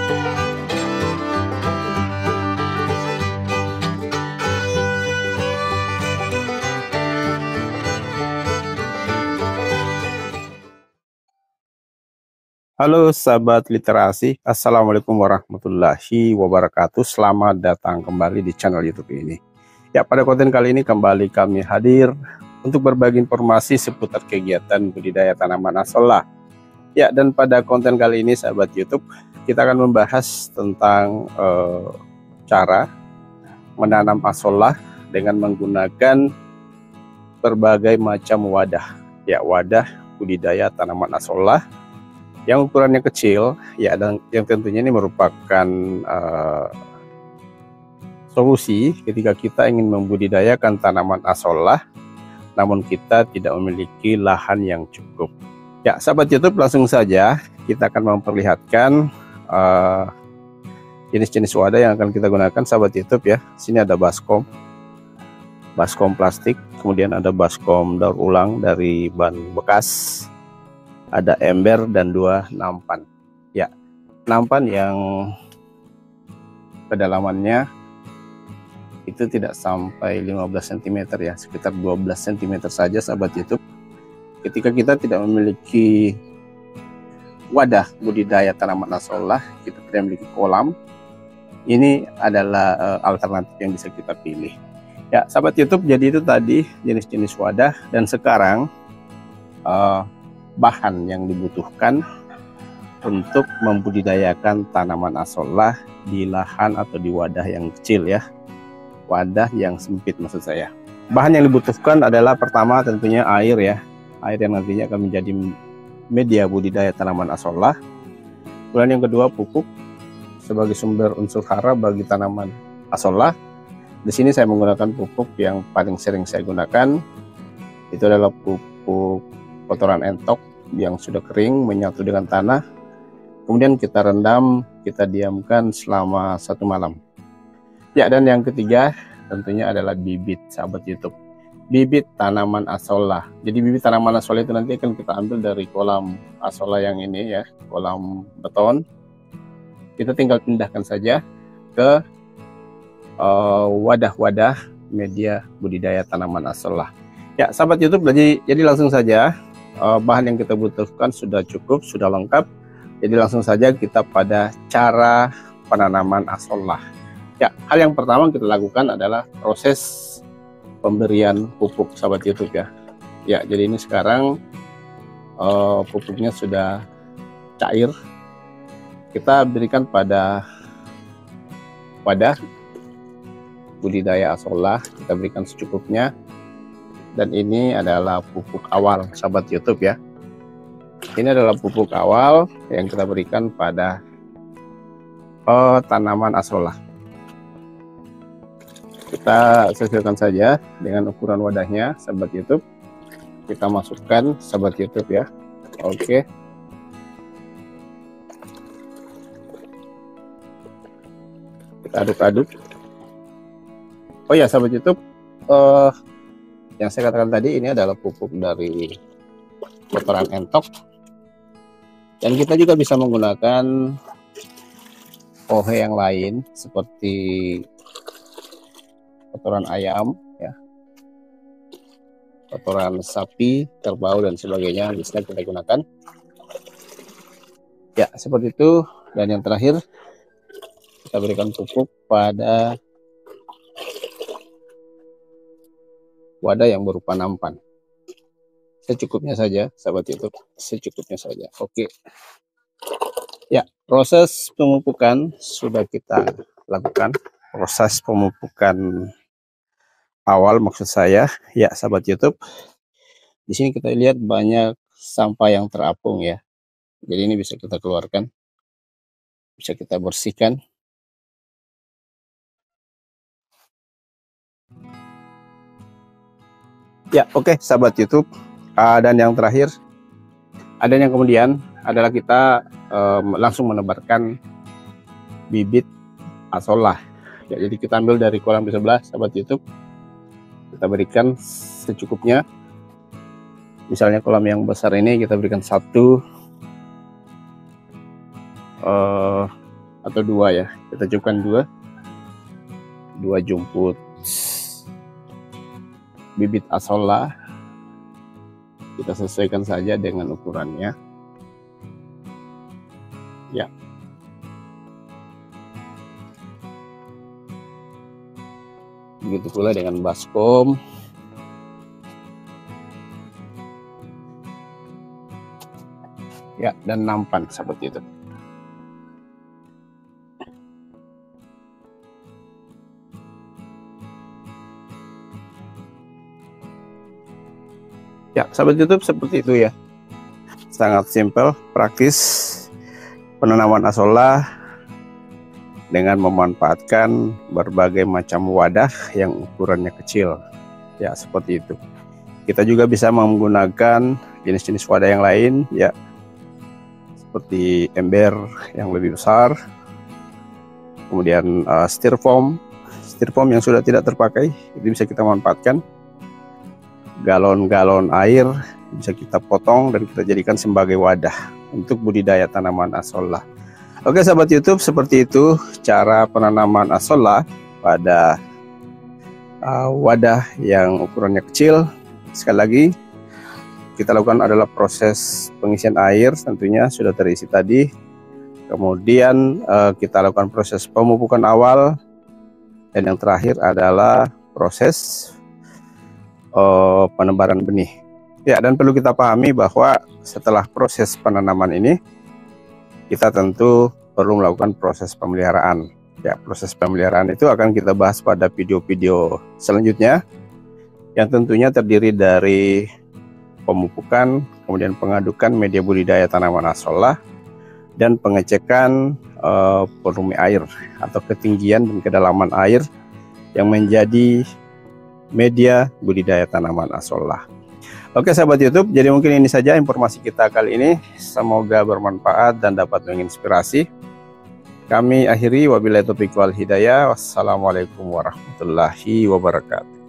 Halo sahabat literasi, Assalamualaikum warahmatullahi wabarakatuh. Selamat datang kembali di channel YouTube ini. Ya, pada konten kali ini kembali kami hadir untuk berbagi informasi seputar kegiatan budidaya tanaman asollah. Ya, dan pada konten kali ini sahabat YouTube, kita akan membahas tentang cara menanam asollah dengan menggunakan berbagai macam wadah. Ya, wadah budidaya tanaman asollah yang ukurannya kecil, ya, dan yang tentunya ini merupakan solusi ketika kita ingin membudidayakan tanaman asollah namun kita tidak memiliki lahan yang cukup. Ya, sahabat YouTube, langsung saja kita akan memperlihatkan jenis-jenis wadah yang akan kita gunakan sahabat YouTube ya. Sini ada baskom plastik, kemudian ada baskom daur ulang dari ban bekas, ada ember dan 2 nampan. Ya, nampan yang kedalamannya itu tidak sampai 15 cm ya, sekitar 12 cm saja sahabat YouTube. Ketika kita tidak memiliki wadah budidaya tanaman asollah, kita tidak memiliki kolam, ini adalah alternatif yang bisa kita pilih. Ya, sahabat YouTube, jadi itu tadi jenis-jenis wadah, dan sekarang bahan yang dibutuhkan untuk membudidayakan tanaman asollah di lahan atau di wadah yang kecil ya, wadah yang sempit maksud saya. Bahan yang dibutuhkan adalah pertama tentunya air ya, air yang nantinya akan menjadi media budidaya tanaman asollah. Kemudian yang kedua pupuk sebagai sumber unsur hara bagi tanaman asollah. Di sini saya menggunakan pupuk yang paling sering saya gunakan, itu adalah pupuk kotoran entok yang sudah kering menyatu dengan tanah, kemudian kita rendam, kita diamkan selama 1 malam. Ya, dan yang ketiga tentunya adalah bibit sahabat YouTube, bibit tanaman asollah. Jadi bibit tanaman asollah itu nanti akan kita ambil dari kolam asollah yang ini ya, kolam beton. Kita tinggal pindahkan saja ke wadah-wadah media budidaya tanaman asollah. Ya, sahabat YouTube, jadi langsung saja. Bahan yang kita butuhkan sudah cukup, sudah lengkap. Jadi langsung saja kita pada cara penanaman asollah. Ya, hal yang pertama kita lakukan adalah proses pemberian pupuk sahabat YouTube ya. Ya, jadi ini sekarang pupuknya sudah cair. Kita berikan pada wadah budidaya asollah, kita berikan secukupnya. Dan ini adalah pupuk awal sahabat YouTube ya. Ini adalah pupuk awal yang kita berikan pada tanaman asollah. Kita sesuaikan saja dengan ukuran wadahnya sahabat YouTube. Kita masukkan sahabat YouTube ya. Oke. Kita aduk-aduk. Oh ya sahabat YouTube, yang saya katakan tadi ini adalah pupuk dari kotoran entok, dan kita juga bisa menggunakan OH yang lain seperti kotoran ayam ya, kotoran sapi, kerbau dan sebagainya bisa kita gunakan ya, seperti itu. Dan yang terakhir kita berikan pupuk pada wadah yang berupa nampan. Secukupnya saja sahabat YouTube, secukupnya saja. Oke. Ya, proses pemupukan sudah kita lakukan. Proses pemupukan awal maksud saya ya sahabat YouTube. Di sini kita lihat banyak sampah yang terapung ya. Jadi ini bisa kita keluarkan, bisa kita bersihkan. Ya, oke sahabat YouTube. Dan yang terakhir, ada yang kemudian adalah kita langsung menebarkan bibit asollah. Ya, jadi kita ambil dari kolam di sebelah sahabat YouTube. Kita berikan secukupnya. Misalnya kolam yang besar ini kita berikan 1 atau 2 ya. Kita cukupkan 2 jumput bibit asolla. Kita sesuaikan saja dengan ukurannya. Ya. Begitu pula dengan baskom. Ya, dan nampan seperti itu. Ya, sahabat YouTube, seperti itu ya. Sangat simpel, praktis penanaman asolla dengan memanfaatkan berbagai macam wadah yang ukurannya kecil. Ya, seperti itu. Kita juga bisa menggunakan jenis-jenis wadah yang lain ya, seperti ember yang lebih besar, kemudian styrofoam yang sudah tidak terpakai itu bisa kita manfaatkan. Galon-galon air bisa kita potong dan kita jadikan sebagai wadah untuk budidaya tanaman asolla. Oke sahabat YouTube, seperti itu cara penanaman asolla pada wadah yang ukurannya kecil. Sekali lagi, kita lakukan adalah proses pengisian air, tentunya sudah terisi tadi. Kemudian kita lakukan proses pemupukan awal, dan yang terakhir adalah proses penebaran benih. Ya, dan perlu kita pahami bahwa setelah proses penanaman ini, kita tentu perlu melakukan proses pemeliharaan. Ya, proses pemeliharaan itu akan kita bahas pada video-video selanjutnya, yang tentunya terdiri dari pemupukan, kemudian pengadukan media budidaya tanaman asolla, dan pengecekan volume air atau ketinggian dan kedalaman air yang menjadi media budidaya tanaman asolla. Oke sahabat YouTube, jadi mungkin ini saja informasi kita kali ini. Semoga bermanfaat dan dapat menginspirasi. Kami akhiri, wabillahi taufiq wal hidayah. Wassalamualaikum warahmatullahi wabarakatuh.